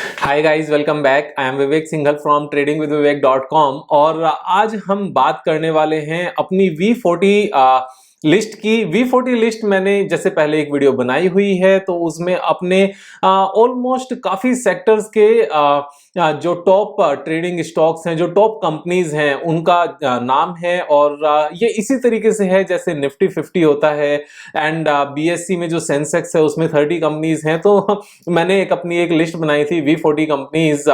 Hi guys, welcome back. I am Vivek Singhal from tradingwithvivek.com और आज हम बात करने वाले हैं अपनी V40 लिस्ट की। V40 लिस्ट मैंने जैसे पहले एक वीडियो बनाई हुई है, तो उसमें अपने ऑलमोस्ट काफी सेक्टर्स के जो टॉप ट्रेडिंग स्टॉक्स हैं, जो टॉप कंपनीज हैं, उनका नाम है। और ये इसी तरीके से है जैसे निफ्टी 50 होता है एंड BSE में जो सेंसेक्स है उसमें 30 कंपनीज हैं। तो मैंने अपनी एक लिस्ट बनाई थी V40 कंपनीज।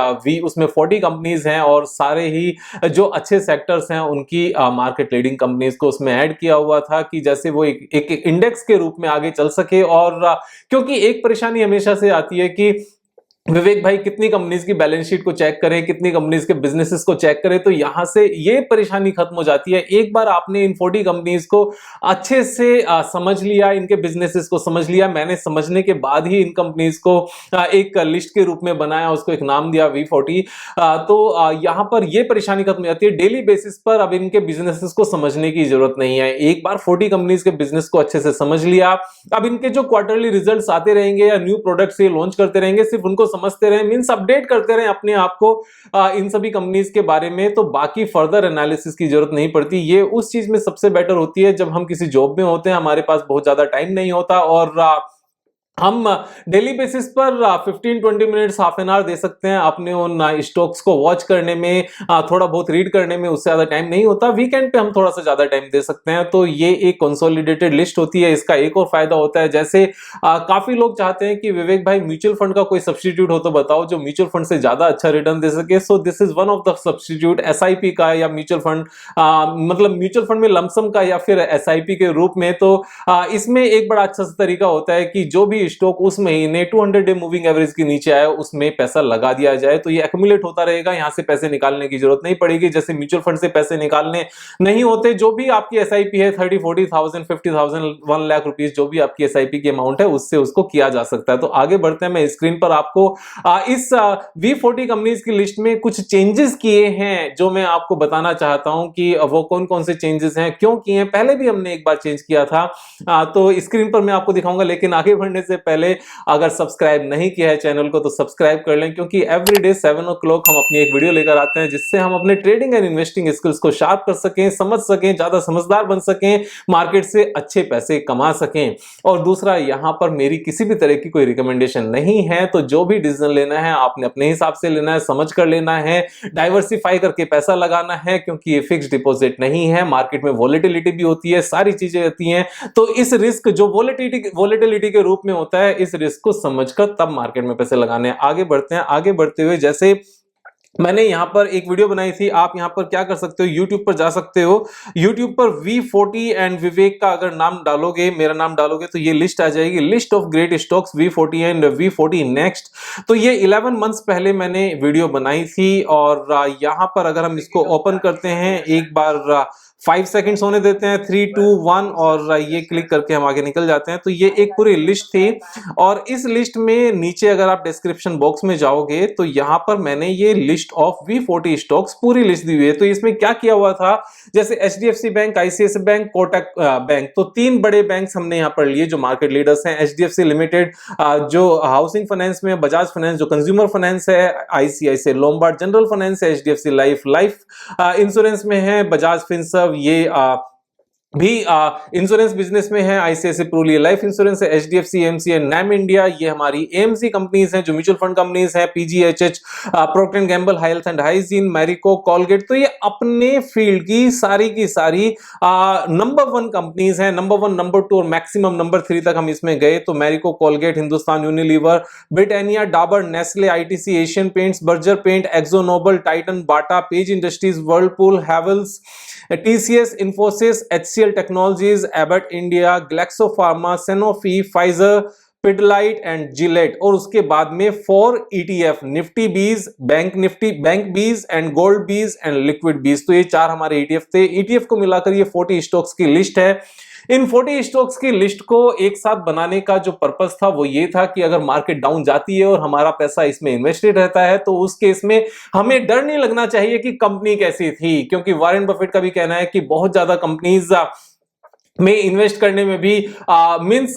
उसमें 40 कंपनीज हैं और सारे ही जो अच्छे सेक्टर्स हैं उनकी मार्केट लीडिंग कंपनीज को उसमें ऐड किया हुआ था कि जैसे वो एक इंडेक्स के रूप में आगे चल सके। और क्योंकि एक परेशानी हमेशा से आती है कि विवेक भाई कितनी कंपनीज की बैलेंस शीट को चेक करें, कितनी कंपनीज के बिजनेसेस को चेक करें, तो यहां से ये परेशानी खत्म हो जाती है। एक बार आपने इन 40 कंपनीज को अच्छे से समझ लिया, इनके बिजनेसेस को समझ लिया, मैंने समझने के बाद ही इन कंपनीज को एक लिस्ट के रूप में बनाया, उसको एक नाम दिया V40। तो यहां पर ये परेशानी खत्म हो जाती है। डेली बेसिस पर अब इनके बिजनेसेस को समझने की जरूरत नहीं है। एक बार 40 कंपनीज के बिजनेस को अच्छे से समझ लिया, अब इनके जो क्वार्टरली रिजल्ट्स आते रहेंगे या न्यू प्रोडक्ट्स ये लॉन्च करते रहेंगे, सिर्फ उनको समझते रहे, मींस अपडेट करते रहे अपने आप को इन सभी कंपनीज के बारे में, तो बाकी फर्दर एनालिसिस की जरूरत नहीं पड़ती। ये उस चीज में सबसे बेटर होती है जब हम किसी जॉब में होते हैं, हमारे पास बहुत ज्यादा टाइम नहीं होता और हम डेली बेसिस पर 15-20 मिनट्स, हाफ एन आवर दे सकते हैं अपने उन स्टॉक्स को वॉच करने में, थोड़ा बहुत रीड करने में उससे ज्यादा टाइम नहीं होता। वीकेंड पे हम थोड़ा सा ज्यादा टाइम दे सकते हैं। तो ये एक कंसोलिडेटेड लिस्ट होती है। इसका एक और फायदा होता है, जैसे काफी लोग चाहते हैं कि विवेक भाई म्यूचुअल फंड का कोई सब्स्टिट्यूट हो तो बताओ जो म्यूचुअल फंड से ज्यादा अच्छा रिटर्न दे सके। So this is one of the substitute. SIP का या म्यूचुअल फंड, मतलब म्यूचुअल फंड में लमसम का या फिर SIP के रूप में, तो इसमें एक बड़ा अच्छा सा तरीका होता है कि जो भी स्टॉक उस महीने 200 डे मूविंग एवरेज के नीचे आए उसमें पैसा लगा दिया जाए, तो ये एक्यूमुलेट होता रहेगा। यहां से पैसे निकालने की जरूरत नहीं पड़ेगी। जैसे म्यूचुअल फंड से पैसे निकालने नहीं होते, जो भी आपकी SIP है 30-40,000 50,000 1 लाख रुपीस, जो भी आपकी SIP की अमाउंट है उससे उसको किया जा सकता है। तो आगे बढ़ते हैं, मैं स्क्रीन पर आपको इस V40 कंपनीज की लिस्ट में कुछ चेंजेस किए हैं जो मैं आपको बताना चाहता हूं कि वो कौन कौन से चेंजेस हैं, क्यों किए हैं। पहले भी हमने एक बार चेंज किया था, तो स्क्रीन पर मैं आपको दिखाऊंगा। लेकिन आगे बढ़ने से पहले अगर सब्सक्राइब नहीं किया है चैनल को तो सब्सक्राइब कर लें, क्योंकि एवरीडे 7 o'clock हम अपनी एक वीडियो लेकर आते हैं जिससे हम अपने ट्रेडिंग एंड इन्वेस्टिंग स्किल्स को शार्प कर सकें, समझ सकें, ज्यादा समझदार बन सकें, मार्केट से अच्छे पैसे कमा सकें। और दूसरा, यहां पर मेरी किसी भी तरह की कोई रिकमेंडेशन नहीं है, तो जो भी डिसीजन लेना है आपने अपने हिसाब से लेना है, समझ कर लेना है, डाइवर्सिफाई करके पैसा लगाना है, क्योंकि ये फिक्स्ड डिपॉजिट नहीं है। मार्केट में वॉलेटिलिटी भी होती है, सारी चीजें होती हैं, तो इस रिस्क जो वॉलेटिलिटी के रूप में होता है, इस रिस्क को समझकर तब मार्केट में पैसे लगाने हैं। आगे बढ़ते हैं। आगे बढ़ते हुए, जैसे मैंने यहां पर एक वीडियो बनाई थी, आप यहां पर क्या कर सकते हो, YouTube पर जा सकते हो। YouTube पर V40 एंड विवेक का अगर नाम डालोगे, मेरा नाम डालोगे, तो ये लिस्ट आ जाएगी, list of great stocks V40 and V40 next. तो ये 11 मंथ्स पहले मैंने वीडियो बनाई थी और यहां पर अगर हम इसको ओपन करते हैं, एक बार 5 सेकंड्स होने देते हैं, 3 2 1 और ये क्लिक करके हम आगे निकल जाते हैं। तो ये एक पूरी लिस्ट थी और इस लिस्ट में नीचे अगर आप डिस्क्रिप्शन बॉक्स में जाओगे तो यहां पर मैंने ये लिस्ट ऑफ V40 स्टॉक्स पूरी लिस्ट दी हुई है। तो इसमें क्या किया हुआ था, जैसे HDFC bank, ICICI bank, Kotak bank, तो 3 बड़े बैंक्स हमने यहां पर लिए जो मार्केट लीडर्स हैं। HDFC लिमिटेड जो हाउसिंग फाइनेंस में, बजाज फाइनेंस जो कंज्यूमर फाइनेंस है, ICICI लोम्बार्ड जनरल फाइनेंस है, HDFC लाइफ इंश्योरेंस में है, बजाज फिनसर्व ये भी इंश्योरेंस बिजनेस में है, ICICI प्रू ये लाइफ इंश्योरेंस है, HDFC AMC and NAM India ये हमारी AMC कंपनीज हैं जो म्यूचुअल फंड कंपनीज हैं, PGHH, proctor and Gamble health and hygiene, Marico, Colgate. तो ये अपने फील्ड की सारी नंबर 1 कंपनीज हैं। नंबर 1, नंबर 2 और मैक्सिमम नंबर 3 तक हम इसमें गए तो Marico, Colgate, Hindustan Unilever, Britannia, Dabur, Nestle, ITC, Asian Paints, Berger Paint, Akzo Nobel, Titan, Bata, Page Industries, Whirlpool, Havells, TCS, Infosys, HCL Technologies, Abbott India, Glaxo Pharma, Sanofi, Pfizer, Pidilite and Gillette. और उसके बाद में 4 ETF, Nifty bees, bank bees and gold bees and liquid bees. तो ये 4 हमारे ETF थे। ETF को मिलाकर ये 40 स्टॉक्स की लिस्ट है। इन 40 स्टॉक्स की लिस्ट को एक साथ बनाने का जो पर्पस था वो ये था कि अगर मार्केट डाउन जाती है और हमारा पैसा इसमें इन्वेस्टेड रहता है तो उस केस में हमें डर नहीं लगना चाहिए कि कंपनी कैसी थी, क्योंकि वॉरेन बफेट का भी कहना है कि बहुत ज्यादा कंपनीज में इन्वेस्ट करने में भी मींस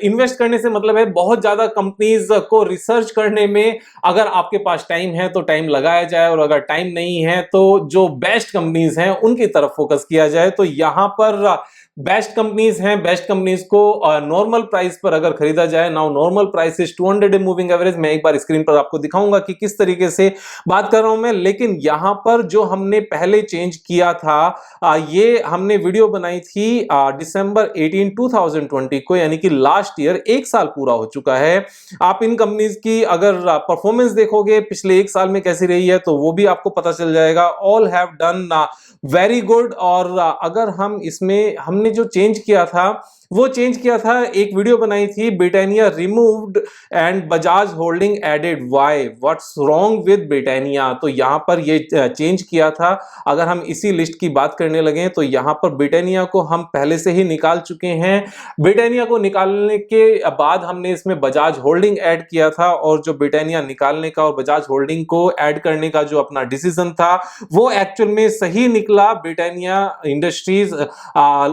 इन्वेस्ट करने से मतलब है बहुत ज्यादा कंपनीज को रिसर्च करने में। अगर आपके पास टाइम है तो टाइम लगाया जाए, और अगर टाइम नहीं है तो जो बेस्ट कंपनीज हैं उनकी तरफ फोकस किया जाए। तो यहां पर बेस्ट कंपनीज हैं, बेस्ट कंपनीज को नॉर्मल प्राइस पर अगर खरीदा जाए, now normal price is 200 day moving average. मैं एक बार स्क्रीन पर आपको दिखाऊंगा कि किस तरीके से बात कर रहा हूं मैं। लेकिन यहां पर जो हमने पहले चेंज किया था, ये हमने वीडियो बनाई थी दिसंबर 18 2020 को, यानी कि लास्ट ईयर, एक साल पूरा हो चुका है। आप इन कंपनीज की अगर परफॉर्मेंस देखोगे पिछले एक साल में कैसी रही है तो वो भी आपको पता चल जाएगा। All have done very good. और अगर हम इसमें हमने जो चेंज किया था वो चेंज किया था, एक वीडियो बनाई थी, Britannia removed and Bajaj Holding added, why, what's wrong with Britannia. तो यहां पर ये चेंज किया था। अगर हम इसी लिस्ट की बात करने लगे तो यहां पर ब्रिटानिया को हम पहले से ही निकाल चुके हैं। ब्रिटानिया को निकालने के बाद हमने इसमें बजाज होल्डिंग ऐड किया था, और जो ब्रिटानिया निकालने का और बजाज होल्डिंग को ऐड करने का जो अपना डिसीजन था वो एक्चुअल में सही निकला। ब्रिटानिया इंडस्ट्रीज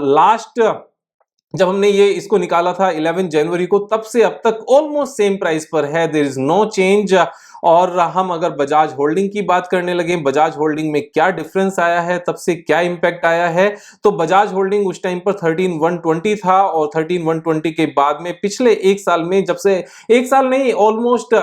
लास्ट जब हमने ये इसको निकाला था 11 जनवरी को, तब से अब तक ऑलमोस्ट सेम प्राइस पर है, देयर इज नो चेंज। और हम अगर बजाज होल्डिंग की बात करने लगे, बजाज होल्डिंग में क्या डिफरेंस आया है, तब से क्या इंपैक्ट आया है, तो बजाज होल्डिंग उस टाइम पर 13,120 था, और 13,120 के बाद में पिछले एक साल में, जब से एक साल नहीं, ऑलमोस्ट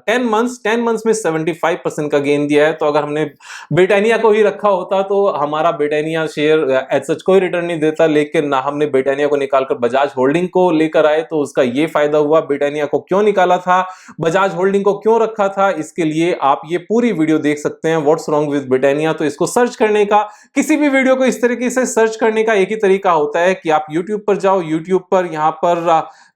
10 मंथ्स में 75% का गेन दिया है। तो अगर हमने ब्रिटानिया को ही रखा होता तो हमारा ब्रिटानिया शेयर एज सच कोई रिटर्न नहीं देता, लेकिन ना हमने ब्रिटानिया को निकालकर बजाज होल्डिंग को लेकर आए तो उसका ये फायदा हुआ। ब्रिटानिया को क्यों निकाला था, बजाज होल्डिंग को क्यों रखा था, इसके लिए आप ये पूरी वीडियो देख सकते हैं, व्हाट्स रॉन्ग विद ब्रिटानिया। तो इसको सर्च करने का, किसी भी वीडियो को इस तरीके से सर्च करने का एक ही तरीका होता है कि आप YouTube पर जाओ, YouTube पर यहां पर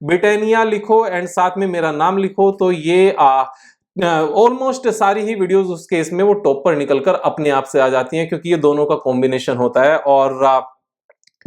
ब्रिटानिया लिखो एंड साथ में मेरा नाम लिखो, तो ये ऑलमोस्ट सारी ही वीडियोस उस केस में वो टॉप पर निकलकर अपने आप से आ जाती हैं, क्योंकि ये दोनों का कॉम्बिनेशन होता है। और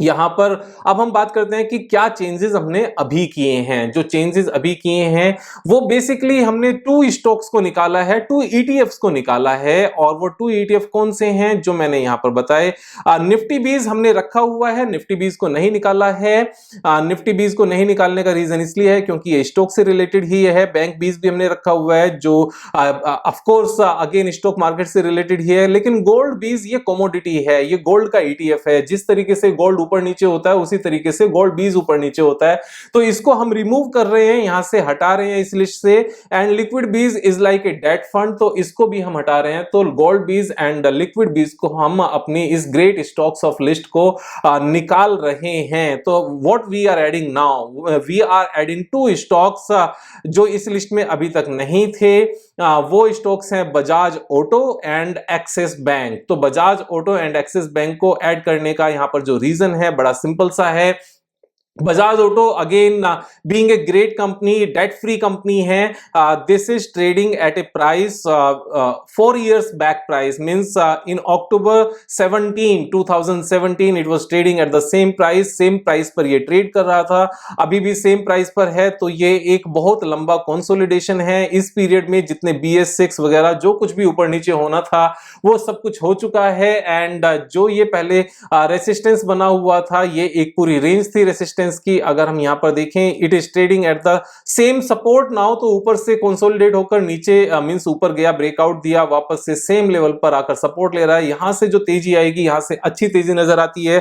यहां पर अब हम बात करते हैं कि क्या चेंजेस हमने अभी किए हैं। जो चेंजेस अभी किए हैं वो बेसिकली हमने 2 स्टॉक्स को निकाला है, 2 ETFs को निकाला है, और वो 2 ETF कौन से हैं जो मैंने यहां पर बताए। निफ्टी बीज हमने रखा हुआ है, निफ्टी बीज को नहीं निकाला है। निफ्टी बीज को नहीं निकालने का रीजन इसलिए है क्योंकि ये स्टॉक से रिलेटेड ही है। बैंक बीज भी हमने रखा हुआ है जो of course again stock market से रिलेटेड ही है। लेकिन गोल्ड बीज ये कमोडिटी है, ये गोल्ड का ETF है। जिस तरीके से गोल्ड ऊपर नीचे होता है उसी तरीके से गोल्ड बीज ऊपर नीचे होता है। तो इसको हम रिमूव कर रहे हैं, यहां से हटा रहे हैं इस लिस्ट से। And liquid bees is like a debt fund, तो इसको भी हम हटा रहे हैं। तो गोल्ड बीज एंड लिक्विड बीज को हम अपनी इस ग्रेट स्टॉक्स ऑफ लिस्ट को निकाल रहे हैं। तो what we are adding now, we are adding 2 stocks जो इस लिस्ट में अभी तक नहीं थे। वो स्टॉक्स हैं Bajaj Auto and Axis Bank. तो Bajaj Auto and Axis Bank को ऐड करने का यहां पर जो रीजन है बड़ा सिंपल सा है। Bajaj Auto again being a great company, debt free company है। This is trading at a price 4 years back price, means in October 2017 it was trading at the same price पर ये ट्रेड कर रहा था, अभी भी सेम प्राइस पर है। तो ये एक बहुत लंबा कंसोलिडेशन है। इस पीरियड में जितने BS6 वगैरह जो कुछ भी ऊपर नीचे होना था वो सब कुछ हो चुका है। एंड जो ये पहले रेसिस्टेंस बना हुआ था, ये एक पूरी रेंज थी रेसिस्टेंस की। अगर हम यहां पर देखें, it is trading at the same support now. तो ऊपर से कंसोलिडेट होकर नीचे मींस ऊपर गया, ब्रेकआउट दिया, वापस से सेम लेवल पर आकर सपोर्ट ले रहा है। यहां से जो तेजी आएगी, यहां से अच्छी तेजी नजर आती है।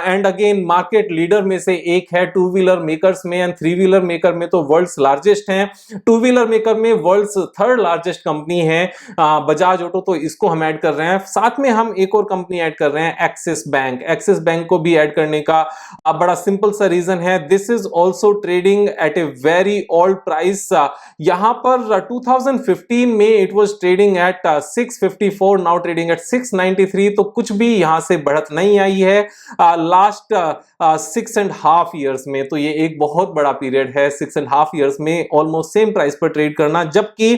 एंड अगेन मार्केट लीडर में से एक है 2 व्हीलर मेकर्स में, एंड 3 व्हीलर मेकर में तो वर्ल्ड्स लार्जेस्ट हैं। 2 व्हीलर मेकर में वर्ल्ड्स 3rd लार्जेस्ट कंपनी है बजाज ऑटो, तो इसको हम ऐड कर रहे हैं। साथ में हम एक और कंपनी ऐड कर रहे हैं, एक्सिस बैंक। एक्सिस बैंक को भी ऐड करने का बड़ा सिंपल सा रीजन है, this is also trading at a very old price. यहां पर 2015 में it was trading eight 654, now trading at 693। तो कुछ भी यहां से बढ़त नहीं आई है लास्ट 6.5 years में। तो ये एक बहुत बड़ा पीरियड है, 6.5 years में ऑलमोस्ट सेम प्राइस पर ट्रेड करना। जबकि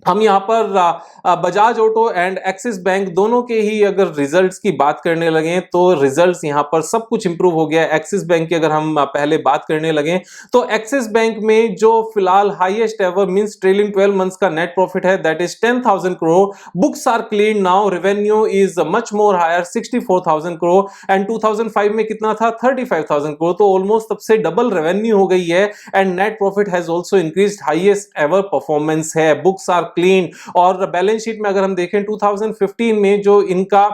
हम यहाँ पर Bajaj Auto and Axis bank दोनों के ही अगर रिजल्ट्स की बात करने लगे तो रिजल्ट्स यहाँ पर सब कुछ इंप्रूव हो गया है। एक्सिस बैंक की अगर हम पहले बात करने लगे तो एक्सिस बैंक में जो फिलहाल highest ever means trailing 12 months का नेट प्रॉफिट है that is 10,000 crore. Books are clean now, revenue is much more higher 64,000 crore and 2005 में कितना था 35,000 करोड़, तो ऑलमोस्ट तब से डबल रेवेन्यू हो गई है and net profit has also increased, highest ever performance है, बुक्स आर क्लीन। और बैलेंस शीट में अगर हम देखें 2015 में जो इनका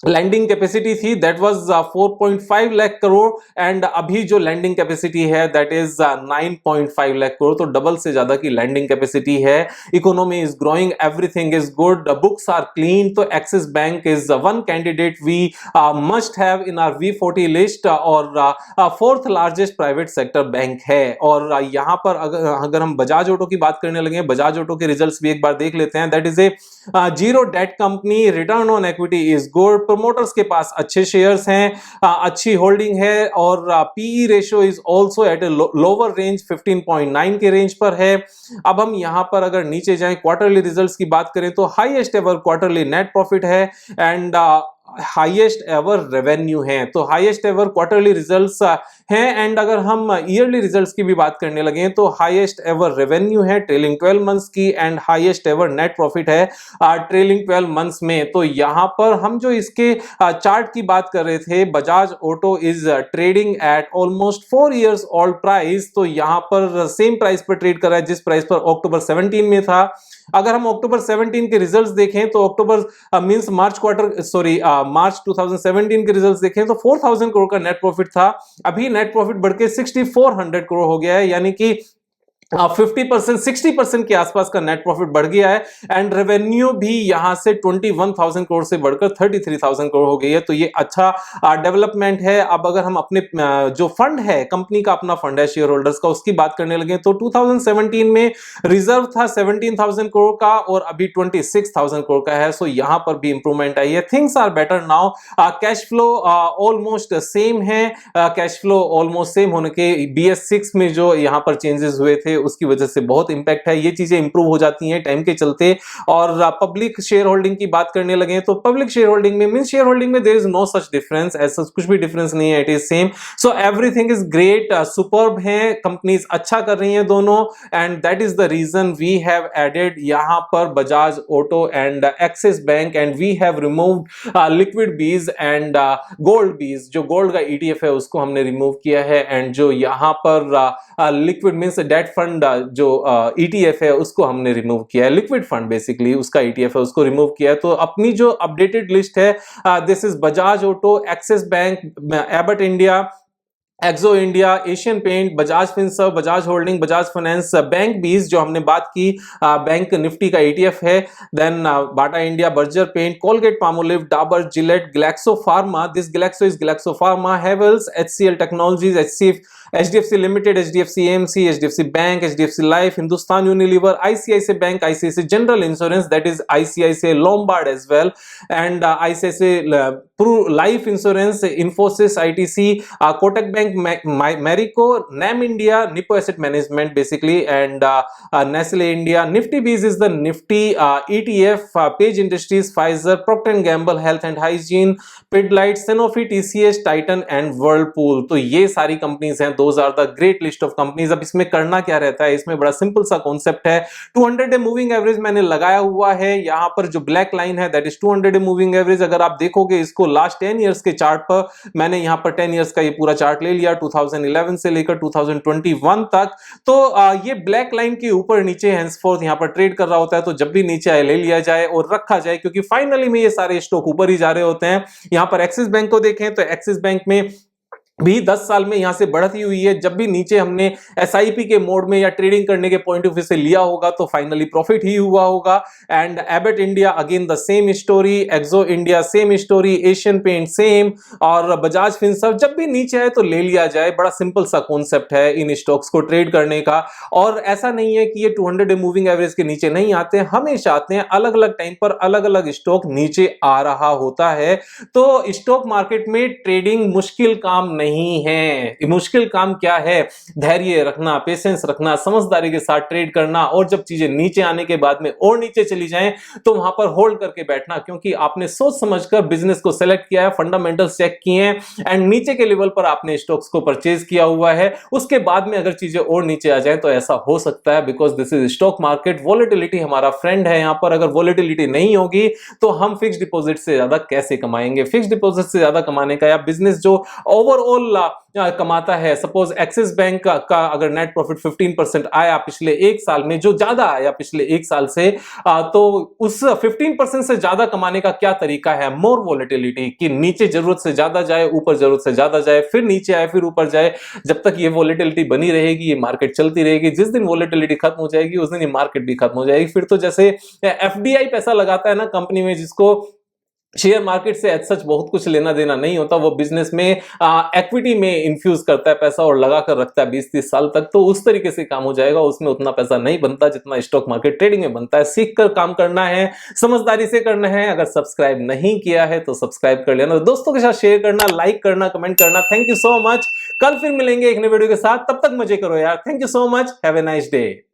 लैंडिंग कैपेसिटी थी that was 4.5 lakh crore and अभी जो लैंडिंग कैपेसिटी है दैट इज 9.5 लाख करोड़, तो डबल से ज्यादा की लैंडिंग कैपेसिटी है। Economy is growing, everything is good, books are clean. तो Axis Bank is one candidate we must have in our V40 list और fourth largest private sector bank है। और यहां पर अगर हम बजाज ऑटो की बात करने लगे, बजाज ऑटो के रिजल्ट्स भी एक बार देख लेते हैं। That is a zero debt company, return on equity is good, promoters के पास अच्छे शेयर्स हैं, अच्छी होल्डिंग है और PE ratio is also at a lower range 15.9 के रेंज पर है। अब हम यहां पर अगर नीचे जाएं क्वार्टरली रिजल्ट्स की बात करें तो highest ever quarterly net profit है एंड हाईएस्ट एवर रेवेन्यू है, तो हाईएस्ट एवर क्वार्टरली रिजल्ट्स हैं। एंड अगर हम ईयरली रिजल्ट्स की भी बात करने लगे तो हाईएस्ट एवर रेवेन्यू है ट्रेलिंग 12 मंथ्स की and highest ever net profit है ट्रेलिंग 12 मंथ्स में। तो यहां पर हम जो इसके चार्ट की बात कर रहे थे, Bajaj auto is trading eight almost 4 years old price, तो यहां पर सेम प्राइस पर ट्रेड कर रहा है जिस प्राइस पर अक्टूबर 17 में था। अगर हम अक्टूबर 17 के रिजल्ट्स देखें तो अक्टूबर मींस मार्च क्वार्टर सॉरी मार्च 2017 के रिजल्ट्स देखें तो 4,000 करोड़ का नेट प्रॉफिट था, अभी नेट प्रॉफिट बढ़ के 6,400 करोड़ हो गया है, यानी कि 50% 60% के आसपास का नेट प्रॉफिट बढ़ गया है एंड रेवेन्यू भी यहां से 21,000 करोड़ से बढ़कर 33,000 करोड़ हो गई है। तो ये अच्छा डेवलपमेंट है। अब अगर हम अपने जो फंड है, कंपनी का अपना फंड है शेयर होल्डर्स का, उसकी बात करने लगे तो 2017 में रिजर्व था 17,000 करोड़ का और अभी 26,000 करोड़ का है। सो यहां पर भी इंप्रूवमेंट आई है, things are better now. Cash flow almost same है, कैश फ्लो ऑलमोस्ट सेम होने के BS6 में जो यहां पर चेंजेस हुए थे उसकी वजह से बहुत इंपैक्ट है, ये चीजें इंप्रूव हो जाती हैं टाइम के चलते। और पब्लिक शेयर होल्डिंग की बात करने लगे तो पब्लिक शेयर होल्डिंग में मींस शेयर होल्डिंग में there is no such difference, ऐसा कुछ भी डिफरेंस नहीं है, it is same. So everything is great, superb है, कंपनीज अच्छा कर रही हैं दोनों and that is the reason we have added यहां पर Bajaj Auto and Axis Bank and we have removed liquid bees and gold bees, जो गोल्ड का ETF है उसको हमने रिमूव किया है एंड जो यहां पर लिक्विड मींस डेट फंड जो ETF है उसको हमने रिमूव किया है, लिक्विड फंड बेसिकली उसका ETF है उसको रिमूव किया है। तो अपनी जो अपडेटेड लिस्ट है this is Bajaj Auto, Axis Bank, Abbott India, Akzo India, Asian Paint, Bajaj Finserv, Bajaj Holding, Bajaj Finance, bank bees जो हमने बात की बैंक निफ्टी का ETF है, then Bata India, Berger Paint, Colgate Palmolive, Dabur, Gillette, Glaxo Pharma, this Glaxo is Glaxo Pharma, Havells, HCL Technologies, HDFC Limited, HDFC AMC, HDFC Bank, HDFC Life, Hindustan Unilever, ICICI Bank, ICICI General insurance that is ICICI Lombard as well and ICICI life insurance, Infosys, ITC, Kotak Bank, Marico, NAM India, Nippon asset management basically and Nestle India. Nifty BeES is the Nifty ETF, Page Industries, Pfizer, Procter and Gamble health and hygiene, Pidilite, Sanofi, TCS, Titan and Whirlpool. तो ये सारी companies हैं, those are the great list of companies. अब इसमें करना क्या रहता है, इसमें बड़ा सिंपल सा कॉन्सेप्ट है, 200 डे मूविंग एवरेज मैंने लगाया हुआ है, यहां पर जो ब्लैक लाइन है that is 200 day moving average. अगर आप देखोगे इसको लास्ट 10 इयर्स के चार्ट पर, मैंने यहां पर 10 इयर्स का ये पूरा चार्ट ले लिया 2011 से लेकर 2021 तक। तो ये ब्लैक लाइन के ऊपर नीचे हैंसफोर्थ यहां पर ट्रेड कर रहा होता है, तो जब भी नीचे आए ले लिया जाए और रखा जाए, क्योंकि फाइनली में ये सारे स्टॉक ऊपर ही जा रहे होते हैं। यहां पर एक्सिस बैंक को देखें तो एक्सिस बैंक में भी 10 साल में यहां से बढ़ती हुई है, जब भी नीचे हमने SIP के मोड में या ट्रेडिंग करने के पॉइंट ऑफ व्यू से लिया होगा तो फाइनली प्रॉफिट ही हुआ होगा। And Abbott India again the same story, Akzo India same story, Asian Paint same और बजाज फिनसर्व जब भी नीचे आए तो ले लिया जाए। बड़ा सिंपल सा कॉन्सेप्ट है इन स्टॉक्स को ट्रेड करने का, और ऐसा नहीं है कि ये 200 डे मूविंग एवरेज के नीचे नहीं आते, हमेशा आते हैं, अलग अलग टाइम पर अलग अलग स्टॉक नीचे आ रहा होता है। तो स्टॉक मार्केट में ट्रेडिंग मुश्किल काम नहीं नहीं है। मुश्किल काम क्या है? धैर्य रखना, पेशेंस रखना, समझदारी के साथ ट्रेड करना, और जब चीजें नीचे आने के बाद में और नीचे चली जाएं तो वहां पर होल्ड करके बैठना, क्योंकि आपने सोच समझकर बिजनेस को सेलेक्ट किया है, फंडामेंटल्स चेक किए हैं एंड नीचे के लेवल पर आपने स्टॉक्स को परचेज किया हुआ है। उसके बाद में अगर चीजें और नीचे आ जाए तो ऐसा हो सकता है, because this is stock market. Volatility हमारा फ्रेंड है यहां पर। अगर वॉलेटिलिटी नहीं होगी तो हम फिक्स डिपॉजिट से ज्यादा कैसे कमाएंगे? फिक्स डिपॉजिट से ज्यादा कमाने का या बिजनेस जो ओवरऑल कमाता है, सपोज एक्सिस बैंक का अगर नेट प्रॉफिट 15% आया पिछले एक साल में, जो ज्यादा आया पिछले एक साल से, तो उस 15% से ज्यादा कमाने का क्या तरीका है? मोर वॉलेटिलिटी, कि नीचे जरूरत से ज्यादा जाए, ऊपर जरूरत से ज्यादा जाए, फिर नीचे आए, फिर ऊपर जाए। जब तक ये वॉलेटिलिटी बनी रहेगी, ये मार्केट चलती रहेगी। जिस दिन वॉलेटिलिटी खत्म हो जाएगी उस दिन ये मार्केट भी खत्म हो जाएगी। फिर तो जैसे एफडीआई पैसा लगाता है ना कंपनी में, जिसको शेयर मार्केट से एज सच बहुत कुछ लेना देना नहीं होता, वो बिजनेस में इक्विटी में इन्फ्यूज करता है पैसा और लगा कर रखता है 20-30 साल तक, तो उस तरीके से काम हो जाएगा। उसमें उतना पैसा नहीं बनता जितना स्टॉक मार्केट ट्रेडिंग में बनता है। सीख कर काम करना है, समझदारी से करना है। अगर सब्सक्राइब नहीं किया है तो सब्सक्राइब कर लेना, दोस्तों के साथ शेयर करना, लाइक करना, कमेंट करना। Thank you so much. कल फिर मिलेंगे एक नए वीडियो के साथ, तब तक मजे करो यार। Thank you so much. Have a nice day.